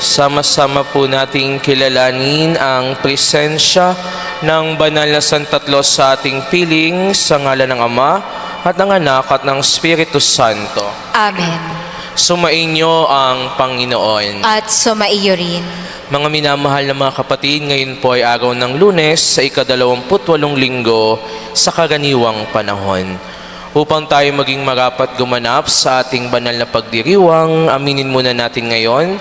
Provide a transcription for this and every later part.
Sama-sama po nating kilalanin ang presensya ng banal na Santatlo sa ating piling sa ngalan ng Ama at ng Anak at ng Espiritu Santo. Amen. Sumainyo ang Panginoon. At sumaiyo rin. Mga minamahal na mga kapatid, ngayon po ay araw ng Lunes sa ika-28 linggo sa karaniwang panahon. Upang tayo maging marapat gumanap sa ating banal na pagdiriwang, aminin muna natin ngayon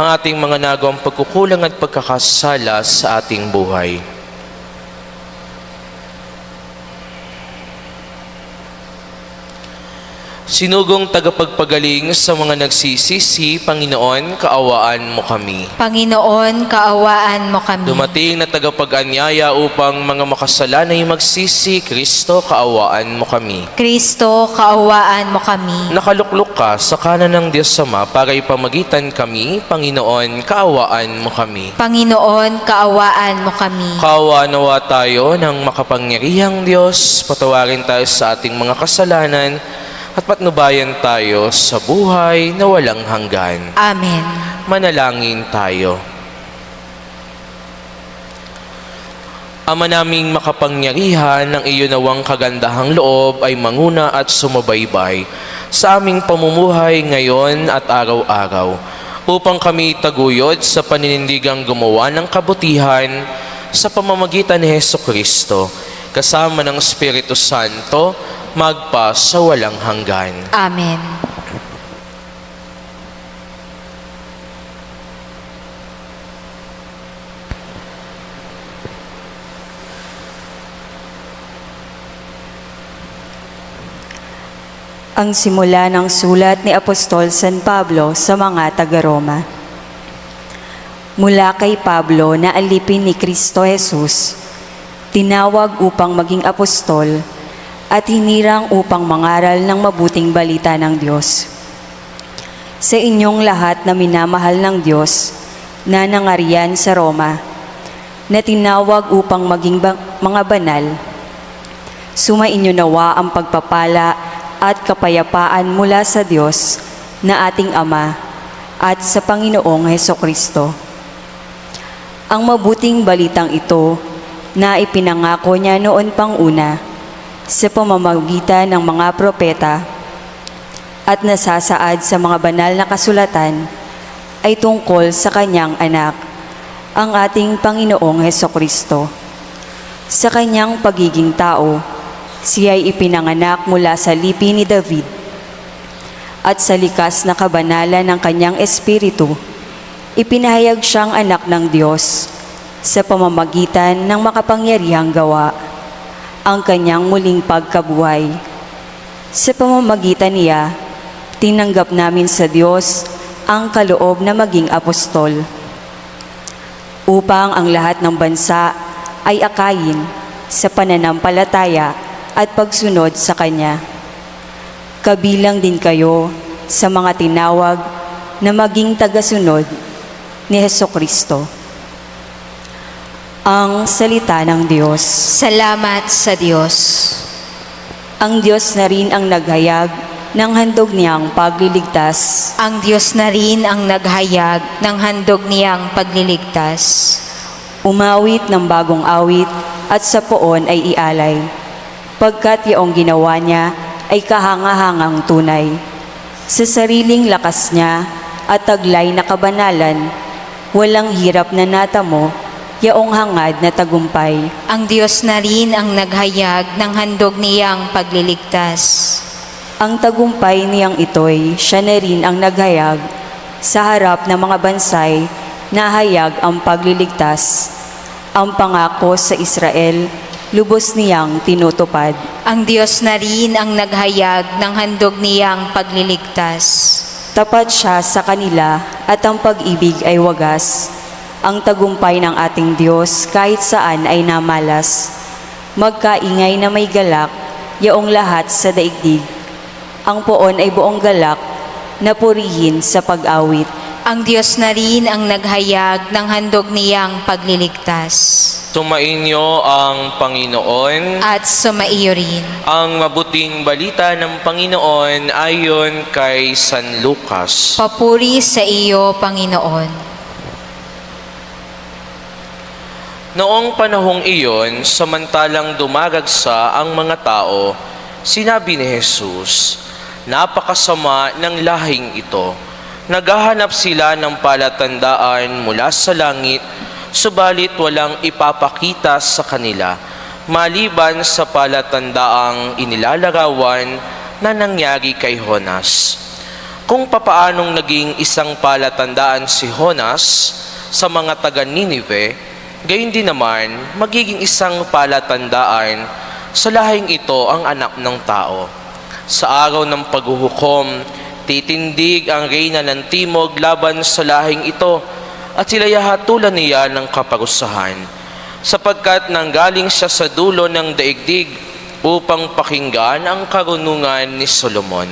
ang ating mga nagawang pagkukulang at pagkakasala sa ating buhay. Sinugong tagapagpagaling sa mga nagsisisi, Panginoon, kaawaan mo kami. Panginoon, kaawaan mo kami. Dumating na tagapag-anyaya upang mga makasalan ay magsisi, Kristo, kaawaan mo kami. Kristo, kaawaan mo kami. Nakaluklok ka sa kanan ng Diyos Ama para ipamagitan kami, Panginoon, kaawaan mo kami. Panginoon, kaawaan mo kami. Kaawa nawa tayo ng makapangyarihang Diyos, patawarin tayo sa ating mga kasalanan, at patnubayan tayo sa buhay na walang hanggan. Amen. Manalangin tayo. Ama naming makapangyarihan, ng iyo nawang kagandahang loob ay manguna at sumabaybay sa aming pamumuhay ngayon at araw-araw, upang kami taguyod sa paninindigang gumawa ng kabutihan sa pamamagitan ni Hesukristo, kasama ng Espiritu Santo, magpa sa walang hanggan. Amen. Ang simula ng sulat ni Apostol San Pablo sa mga taga-Roma. Mula kay Pablo na alipin ni Kristo Jesus, tinawag upang maging apostol at hinirang upang mangaral ng mabuting balita ng Diyos. Sa inyong lahat na minamahal ng Diyos na nangarian sa Roma, na tinawag upang maging mga banal, sumainyo nawa ang pagpapala at kapayapaan mula sa Diyos na ating Ama at sa Panginoong Hesukristo. Ang mabuting balitang ito na ipinangako niya noon pang una sa pamamagitan ng mga propeta at nasasaad sa mga banal na kasulatan ay tungkol sa kanyang anak, ang ating Panginoong Hesukristo. Sa kanyang pagiging tao, siya'y ipinanganak mula sa lipi ni David at sa likas na kabanalan ng kanyang espiritu, ipinahayag siyang anak ng Diyos sa pamamagitan ng makapangyarihang gawa, ang kanyang muling pagkabuhay. Sa pamamagitan niya, tinanggap namin sa Diyos ang kaloob na maging apostol, upang ang lahat ng bansa ay akayin sa pananampalataya at pagsunod sa Kanya. Kabilang din kayo sa mga tinawag na maging tagasunod ni Hesukristo. Ang salita ng Diyos. Salamat sa Diyos. Ang Diyos na rin ang naghayag ng handog niyang pagliligtas. Ang Diyos na rin ang naghayag ng handog niyang pagliligtas. Umawit ng bagong awit at sa poon ay ialay, pagkat yaong ginawa niya ay kahanga-hangang tunay. Sa sariling lakas niya at taglay na kabanalan, walang hirap na natamo, yaong hangad na tagumpay. Ang Diyos na rin ang naghayag ng handog niyang pagliligtas. Ang tagumpay niyang ito'y siya na rin ang naghayag sa harap ng mga bansay na hayag ang pagliligtas. Ang pangako sa Israel, lubos niyang tinutupad. Ang Diyos na rin ang naghayag ng handog niyang pagliligtas. Tapat siya sa kanila at ang pag-ibig ay wagas. Ang tagumpay ng ating Diyos kahit saan ay namalas. Magkaingay na may galak, yaong lahat sa daigdig. Ang poon ay buong galak, na purihin sa pag-awit. Ang Diyos na rin ang naghayag ng handog niyang pagliligtas. Sumainyo ang Panginoon. At sumaiyo rin. Ang mabuting balita ng Panginoon ayon kay San Lucas. Papuri sa iyo, Panginoon. Noong panahong iyon, samantalang dumaragsa ang mga tao, sinabi ni Jesus, "Napakasama ng lahing ito. Naghahanap sila ng palatandaan mula sa langit, subalit walang ipapakita sa kanila, maliban sa palatandaang inilalarawan na nangyari kay Jonas." Kung papaanong naging isang palatandaan si Jonas sa mga taga Ninive, gayon din naman magiging isang palatandaan sa lahing ito ang anak ng tao. Sa araw ng paghuhukom, titindig ang reyna ng timog laban sa lahing ito at sila'y hatulan niya ng kaparusahan, sapagkat nanggaling siya sa dulo ng daigdig upang pakinggan ang karunungan ni Solomon.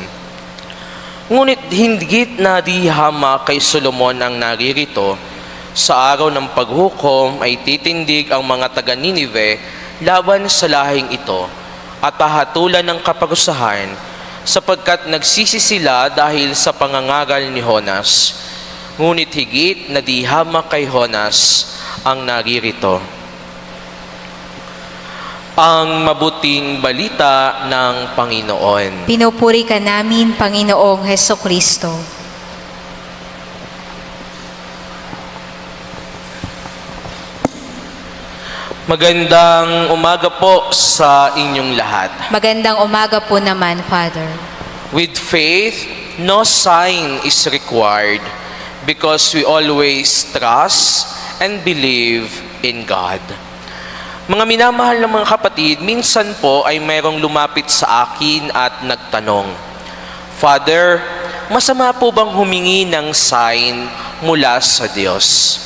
Ngunit higit na di hama kay Solomon ang naririto. Sa araw ng paghukom ay titindig ang mga taga Ninive laban sa lahing ito at hahatulan ng kaparusahan, sapagkat nagsisi sila dahil sa pangangaral ni Jonas. Ngunit higit na di hama kay Jonas ang naririto. Ang mabuting balita ng Panginoon. Pinupuri ka namin, Panginoong Hesukristo. Magandang umaga po sa inyong lahat. Magandang umaga po naman, Father. With faith, no sign is required because we always trust and believe in God. Mga minamahal na mga kapatid, minsan po ay mayroong lumapit sa akin at nagtanong, "Father, masama po bang humingi ng sign mula sa Diyos?"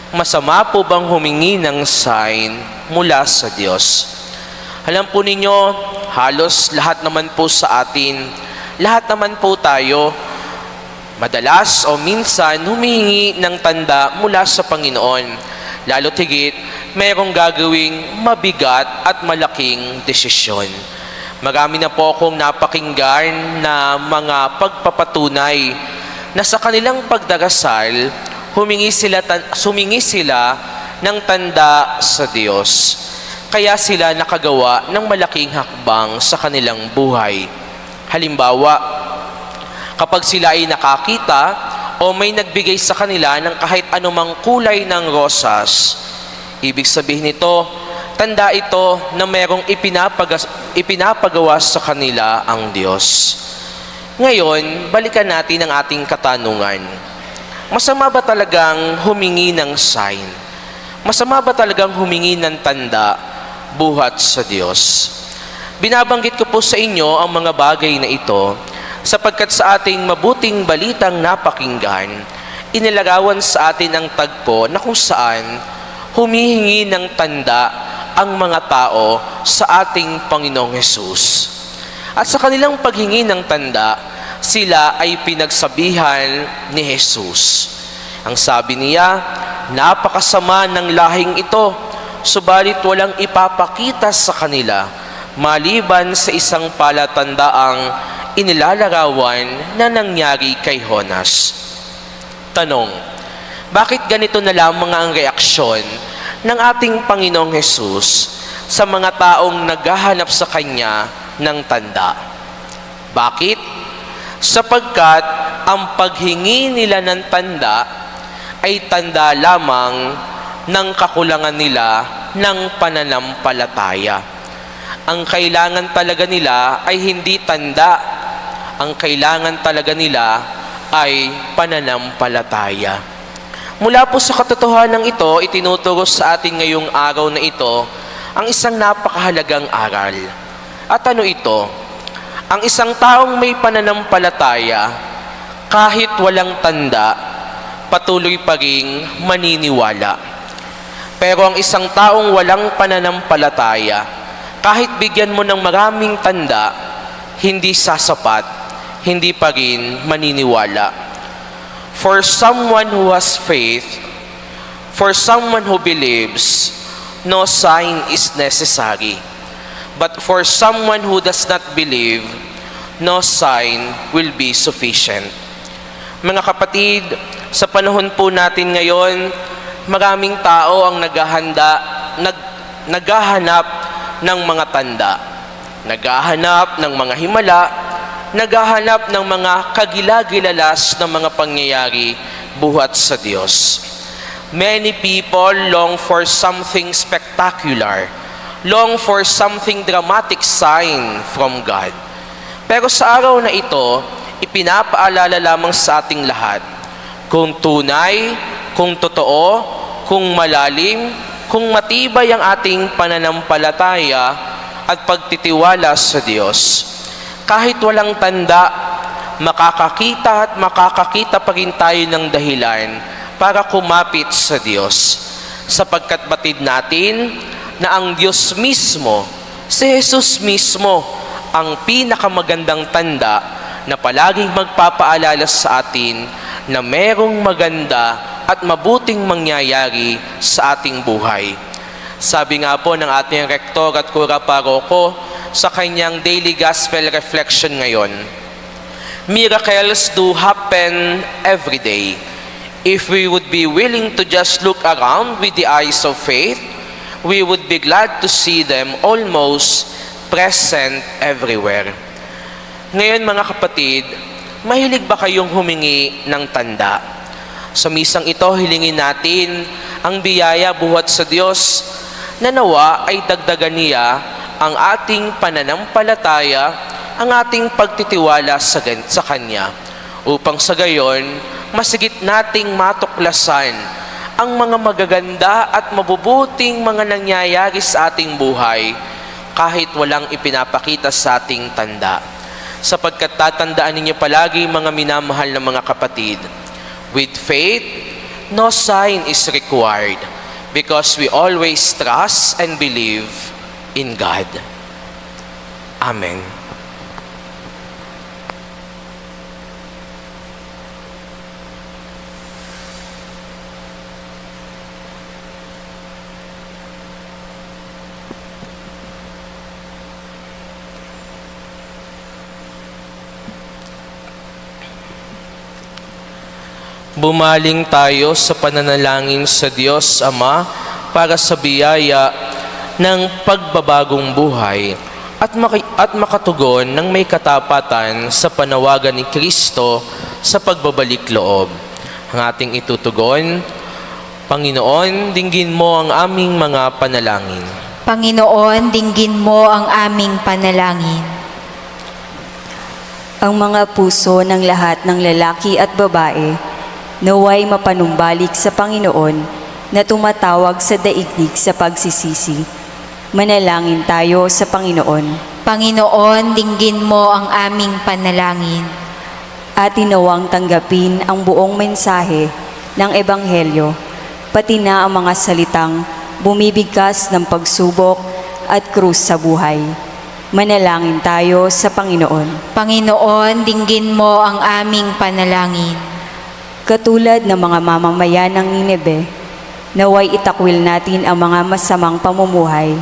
Masama po bang humingi ng sign mula sa Diyos? Alam po ninyo, halos lahat naman po sa atin, lahat naman po tayo, madalas o minsan humihingi ng tanda mula sa Panginoon. Lalo't higit, mayroong gagawing mabigat at malaking desisyon. Marami na po akong napakinggan na mga pagpapatunay na sa kanilang pagdarasal, humingi sila ng tanda sa Diyos. Kaya sila nakagawa ng malaking hakbang sa kanilang buhay. Halimbawa, kapag sila ay nakakita o may nagbigay sa kanila ng kahit anumang kulay ng rosas, ibig sabihin nito, tanda ito na mayroong ipinapagawa sa kanila ang Diyos. Ngayon, balikan natin ang ating katanungan. Masama ba talagang humingi ng sign? Masama ba talagang humingi ng tanda buhat sa Diyos? Binabanggit ko po sa inyo ang mga bagay na ito sapagkat sa ating mabuting balitang napakinggan, inilarawan sa atin ang tagpo na kung saan humihingi ng tanda ang mga tao sa ating Panginoong Hesus. At sa kanilang paghingi ng tanda, sila ay pinagsabihan ni Jesus. Ang sabi niya, "Napakasama ng lahing ito, subalit walang ipapakita sa kanila, maliban sa isang palatandaang inilalarawan na nangyari kay Jonas." Tanong, bakit ganito na lamang ang reaksyon ng ating Panginoong Hesus sa mga taong naghahanap sa Kanya ng tanda? Bakit? Sapagkat ang paghingi nila ng tanda ay tanda lamang ng kakulangan nila ng pananampalataya. Ang kailangan talaga nila ay hindi tanda. Ang kailangan talaga nila ay pananampalataya. Mula po sa katotohanan ito, itinuturo sa atin ngayong araw na ito ang isang napakahalagang aral. At ano ito? Ang isang taong may pananampalataya, kahit walang tanda, patuloy pa ring maniniwala. Pero ang isang taong walang pananampalataya, kahit bigyan mo ng maraming tanda, hindi sasapat, hindi pa rin maniniwala. For someone who has faith, for someone who believes, no sign is necessary. But for someone who does not believe, no sign will be sufficient. Mga kapatid, sa panahon po natin ngayon, maraming tao ang naghahanap ng mga tanda, naghahanap ng mga himala, naghahanap ng mga kagilagilalas ng mga pangyayari buhat sa Diyos. Many people long for something spectacular, long for something dramatic sign from God. Pero sa araw na ito, ipinapaalala lamang sa ating lahat, kung tunay, kung totoo, kung malalim, kung matibay ang ating pananampalataya at pagtitiwala sa Diyos. Kahit walang tanda, makakakita at makakakita pa rin tayo ng dahilan para kumapit sa Diyos. Sapagkat batid natin na ang Diyos mismo, si Jesus mismo, ang pinakamagandang tanda na palaging magpapaalala sa atin na merong maganda at mabuting mangyayari sa ating buhay. Sabi nga po ng ating rektor at kura paroko sa kanyang daily gospel reflection ngayon, miracles do happen every day. If we would be willing to just look around with the eyes of faith, we would be glad to see them almost present everywhere. Ngayon mga kapatid, mahilig ba kayong humingi ng tanda? Sa misang ito, hilingin natin ang biyaya buhat sa Diyos na nawa ay dagdagan niya ang ating pananampalataya, ang ating pagtitiwala sa Kanya, upang sa gayon, masigit nating matuklasan ang mga magaganda at mabubuting mga nangyayari sa ating buhay kahit walang ipinapakita sa ating tanda. Sapagkat tatandaan ninyo palagi mga minamahal na mga kapatid, with faith, no sign is required because we always trust and believe in God. Amen. Bumaling tayo sa pananalangin sa Diyos Ama para sa biyaya ng pagbabagong buhay at makatugon ng may katapatan sa panawagan ni Kristo sa pagbabalik loob. Ang ating itutugon, Panginoon, dinggin mo ang aming mga panalangin. Panginoon, dinggin mo ang aming panalangin. Ang mga puso ng lahat ng lalaki at babae naway mapanumbalik sa Panginoon na tumatawag sa daigdig sa pagsisisi. Manalangin tayo sa Panginoon. Panginoon, dinggin mo ang aming panalangin. At tinawang tanggapin ang buong mensahe ng Ebanghelyo, pati na ang mga salitang bumibigkas ng pagsubok at krus sa buhay. Manalangin tayo sa Panginoon. Panginoon, dinggin mo ang aming panalangin. Katulad ng mga mamamayan ng Nineve, naway itakwil natin ang mga masamang pamumuhay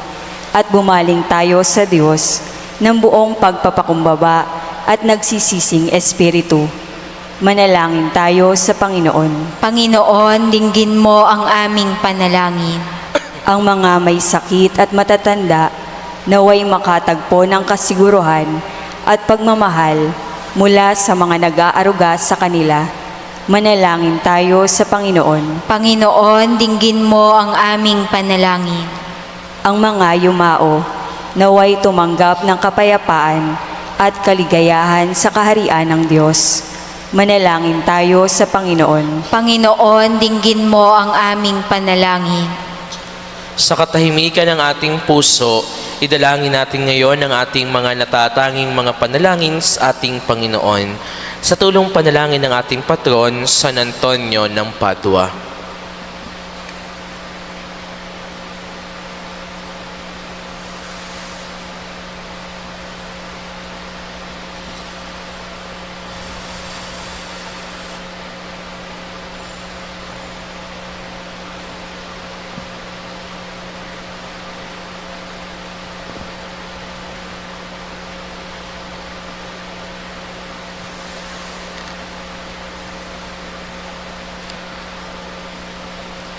at bumaling tayo sa Diyos ng buong pagpapakumbaba at nagsisising espiritu. Manalangin tayo sa Panginoon. Panginoon, dinggin mo ang aming panalangin. Ang mga may sakit at matatanda, naway makatagpo ng kasiguruhan at pagmamahal mula sa mga nag-aaruga sa kanila. Manalangin tayo sa Panginoon. Panginoon, dinggin mo ang aming panalangin. Ang mga yumao, naway tumanggap ng kapayapaan at kaligayahan sa kaharian ng Diyos. Manalangin tayo sa Panginoon. Panginoon, dinggin mo ang aming panalangin. Sa katahimikan ng ating puso, idalangin natin ngayon ang ating mga natatanging mga panalangin sa ating Panginoon sa tulong panalangin ng ating patron, San Antonio ng Padua.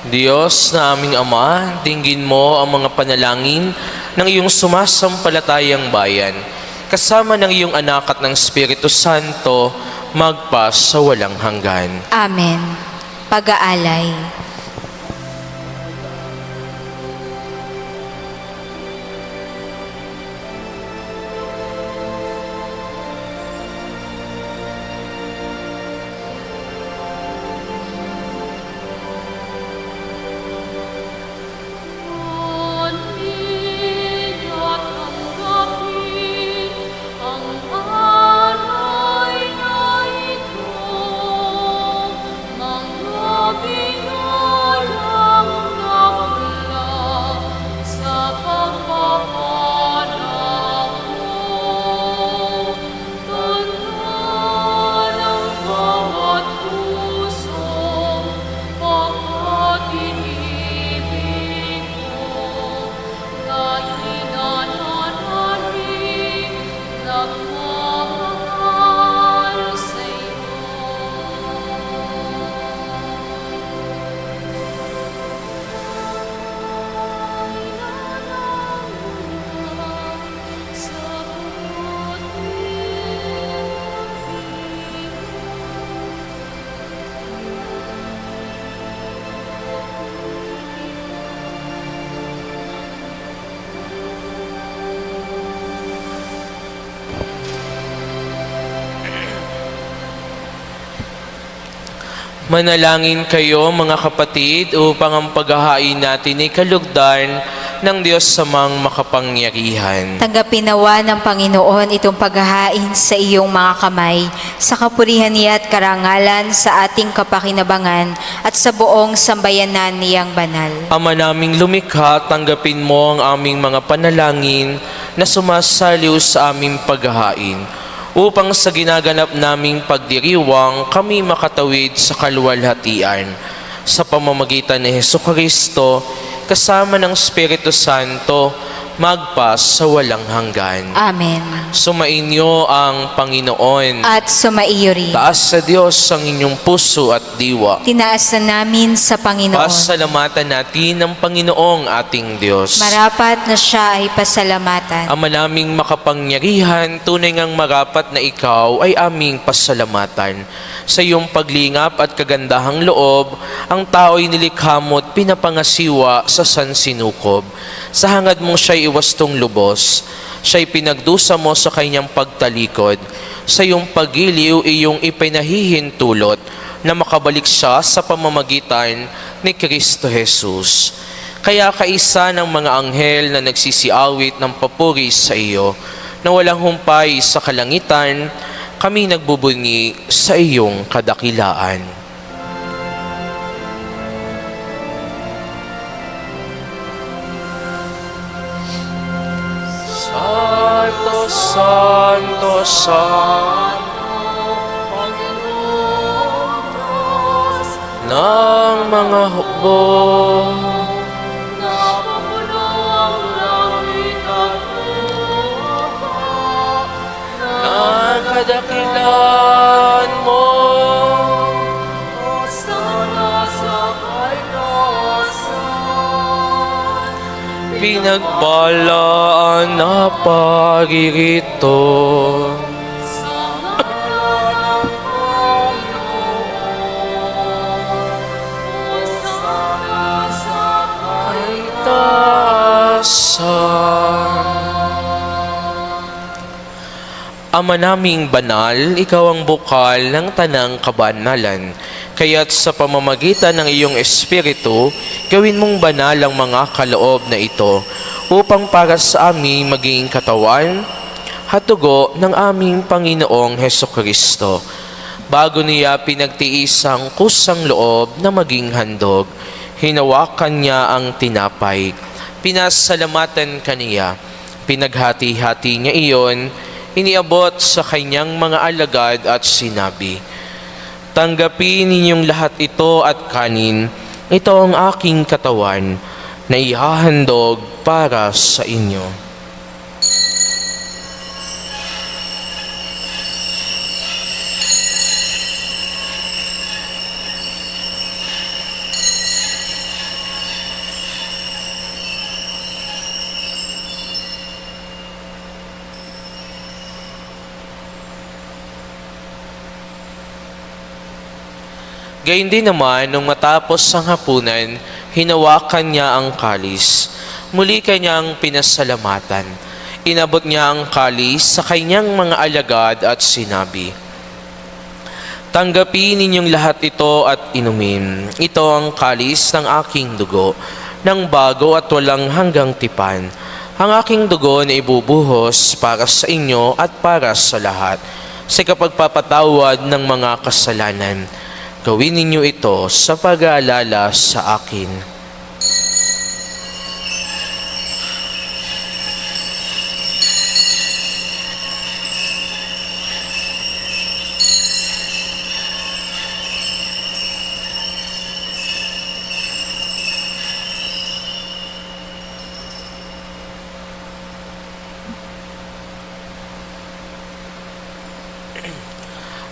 Diyos na aming Ama, dinggin mo ang mga panalangin ng iyong sumasampalatayang bayan, kasama ng iyong anak at ng Espiritu Santo, magpa sa walang hanggan. Amen. Pag-aalay. Manalangin kayo mga kapatid upang ang paghahain natin ay kalugdan ng Diyos sa mang makapangyarihan. Tanggapin nawa ng Panginoon itong paghahain sa iyong mga kamay, sa kapurihan niya at karangalan sa ating kapakinabangan at sa buong sambayanan niyang banal. Ama naming lumikha, tanggapin mo ang aming mga panalangin na sumasaliw sa aming paghahain, upang sa ginaganap naming pagdiriwang kami makatawid sa kaluwalhatian. Sa pamamagitan ni Jesucristo, kasama ng Espiritu Santo, magpa sa walang hanggan. Amen. Sumainyo ang Panginoon. At sumaiyo rin. Taas sa Diyos ang inyong puso at diwa. Tinaas na namin sa Panginoon. Pasalamatan natin ang Panginoong ating Diyos. Marapat na siya ay pasalamatan. Ama naming makapangyarihan, tunay ngang marapat na ikaw ay aming pasalamatan. Sa iyong paglingap at kagandahang loob, ang tao'y nilikha mo at pinapangasiwa sa sansinukob. Sa hangad mong siya'y iwastong lubos, siya'y pinagdusa mo sa kanyang pagtalikod. Sa iyong pagiliw, iyong ipinahihintulot na makabalik siya sa pamamagitan ni Kristo Jesus. Kaya kaisa ng mga anghel na nagsisiawit ng papuri sa iyo, na walang humpay sa kalangitan, kami nagbubunyi sa iyong kadakilaan. Santo, Santo, Santo, Panginoon Diyos ng mga hukbo, napapuno ang langit at lupa, ng kadakilaan mo. Sana sa kainasan, pinagpalaan na paririto. Ama naming banal, ikaw ang bukal ng tanang kabanalan. Kaya't sa pamamagitan ng iyong Espiritu, gawin mong banal ang mga kaloob na ito, upang para sa amin maging katawan, hatugo ng aming Panginoong Hesukristo. Bago niya pinagtiis ang kusang loob na maging handog, hinawakan niya ang tinapay. Pinasalamatan kaniya, pinaghati-hati niya iyon, iniabot sa kanyang mga alagad at sinabi, "Tanggapin ninyong lahat ito at kanin, ito ang aking katawan na ihahandog para sa inyo." Gayun din naman, nung matapos ang hapunan, hinawakan niya ang kalis. Muli kanyang pinasalamatan. Inabot niya ang kalis sa kanyang mga alagad at sinabi, "Tanggapin ninyong lahat ito at inumin. Ito ang kalis ng aking dugo, ng bago at walang hanggang tipan. Ang aking dugo na ibubuhos para sa inyo at para sa lahat, sa kapagpapatawad ng mga kasalanan. Gawin ninyo ito sa pag-aalala sa akin."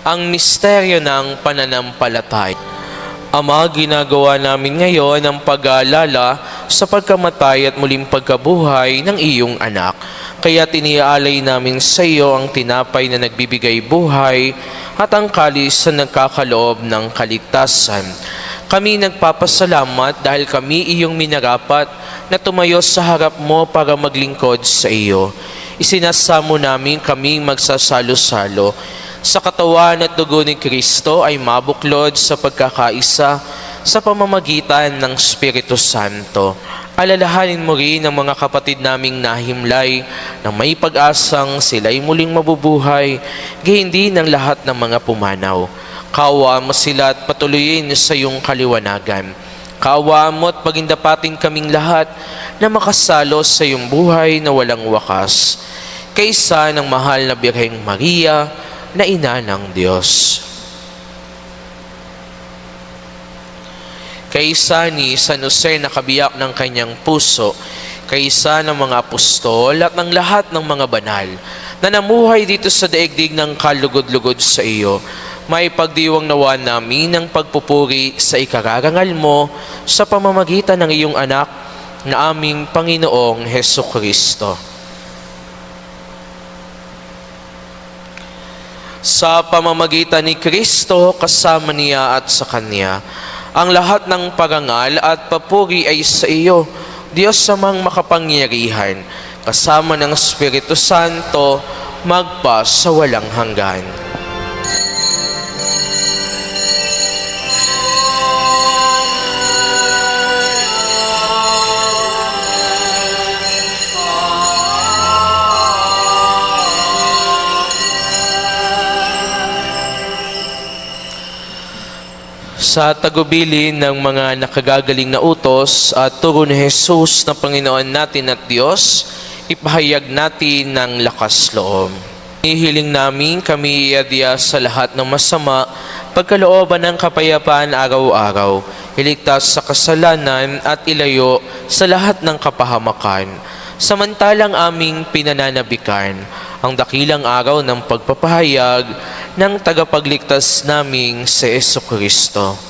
Ang misteryo ng pananampalataya. Ama, ginagawa namin ngayon ang pag-aalala sa pagkamatay at muling pagkabuhay ng iyong anak. Kaya tiniaalay namin sa iyo ang tinapay na nagbibigay buhay at ang kalis na nagkakaloob ng kaligtasan. Kami nagpapasalamat dahil kami iyong minarapat na tumayo sa harap mo para maglingkod sa iyo. Isinasamo namin kaming magsasalo-salo sa katawan at dugo ni Kristo ay mabuklod sa pagkakaisa sa pamamagitan ng Espiritu Santo. Alalahanin mo rin ang mga kapatid naming nahimlay na may pag-asang sila'y muling mabubuhay, gayon din ng lahat ng mga pumanaw. Kaawaan mo sila at patuloyin sa iyong kaliwanagan. Kaawaan mo at pagindapatin kaming lahat na makasalo sa iyong buhay na walang wakas. Kaysa ng mahal na Birheng Maria, na ina ng Diyos. Kaysa ni San Jose na kabiyak ng kanyang puso, kaysa ng mga apostol at ng lahat ng mga banal na namuhay dito sa daigdig ng kalugod-lugod sa iyo, may pagdiwang nawa namin ng pagpupuri sa ikararangal mo sa pamamagitan ng iyong anak na aming Panginoong Hesukristo. Sa pamamagitan ni Kristo, kasama niya at sa Kanya, ang lahat ng parangal at papuri ay sa iyo, Diyos Amang makapangyarihan, kasama ng Espiritu Santo, magpa sa walang hanggan. Sa tagubilin ng mga nakagagaling na utos at turo ni Jesus na Panginoon natin at Diyos, ipahayag natin ng lakas loob. Hihiling namin kami iadya sa lahat ng masama, pagkalooban ng kapayapaan araw-araw, iligtas sa kasalanan at ilayo sa lahat ng kapahamakan. Samantalang aming pinananabikan ang dakilang araw ng pagpapahayag ng tagapagligtas naming si Jesucristo.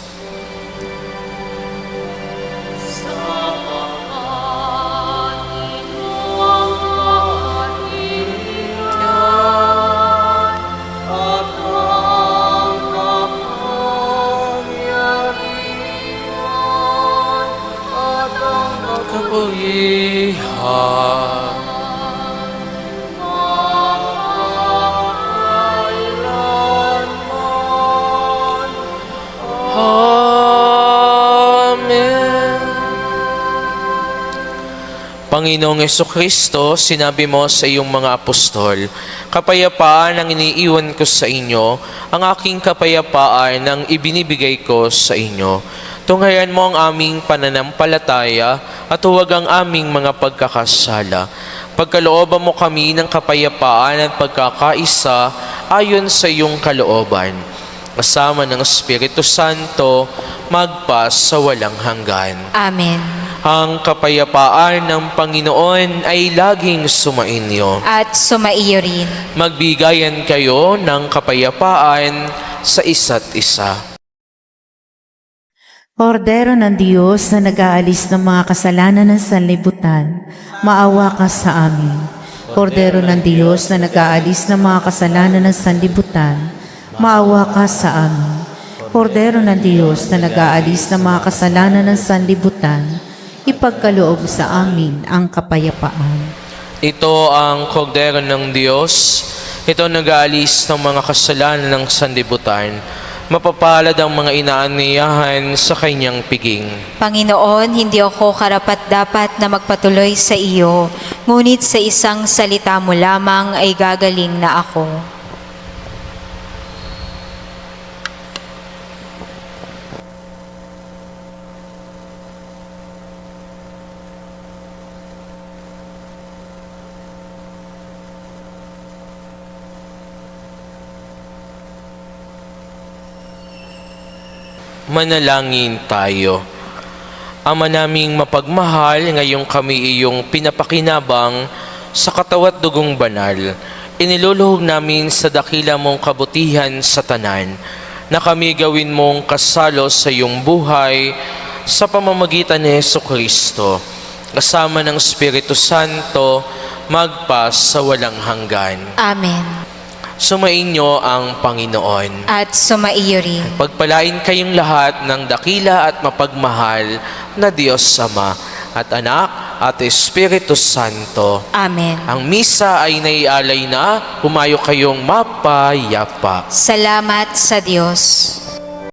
Panginoong Jesucristo, sinabi mo sa iyong mga apostol, kapayapaan ang iniiwan ko sa inyo, ang aking kapayapaan ang ibinibigay ko sa inyo. Tunghayan mo ang aming pananampalataya at huwag ang aming mga pagkakasala. Pagkalooban mo kami ng kapayapaan at pagkakaisa ayon sa iyong kalooban. Kasama ng Espiritu Santo, magpa sa walang hanggan. Amen. Ang kapayapaan ng Panginoon ay laging sumainyo. At sumaiyo rin. Magbigayan kayo ng kapayapaan sa isa't isa. Kordero ng Diyos na nag-aalis ng mga kasalanan ng sanlibutan, maawa ka sa amin. Kordero ng Diyos na nag-aalis ng mga kasalanan ng sanlibutan, maawa ka sa amin. Kordero ng Diyos na nag-aalis ng mga kasalanan ng sanlibutan, ipagkaloob sa amin ang kapayapaan. Ito ang kordero ng Diyos. Ito nag-aalis ng mga kasalanan ng sanlibutan. Mapapalad ang mga inaaniyahan sa kanyang piging. Panginoon, hindi ako karapat-dapat na magpatuloy sa iyo, ngunit sa isang salita mo lamang ay gagaling na ako. Manalangin tayo. Ama naming mapagmahal, ngayong kami iyong pinapakinabang sa katawat dugong banal, iniluluhog namin sa dakila mong kabutihan sa tanan, na kami gawin mong kasalo sa iyong buhay sa pamamagitan ni Jesucristo, kasama ng Espiritu Santo, magpas sa walang hanggan. Amen. Sumainyo ang Panginoon. At sumaiyo rin. Pagpalain kayong lahat ng dakila at mapagmahal na Diyos Ama at Anak at Espiritu Santo. Amen. Ang misa ay naialay na, humayo kayong mapayapa. Salamat sa Diyos.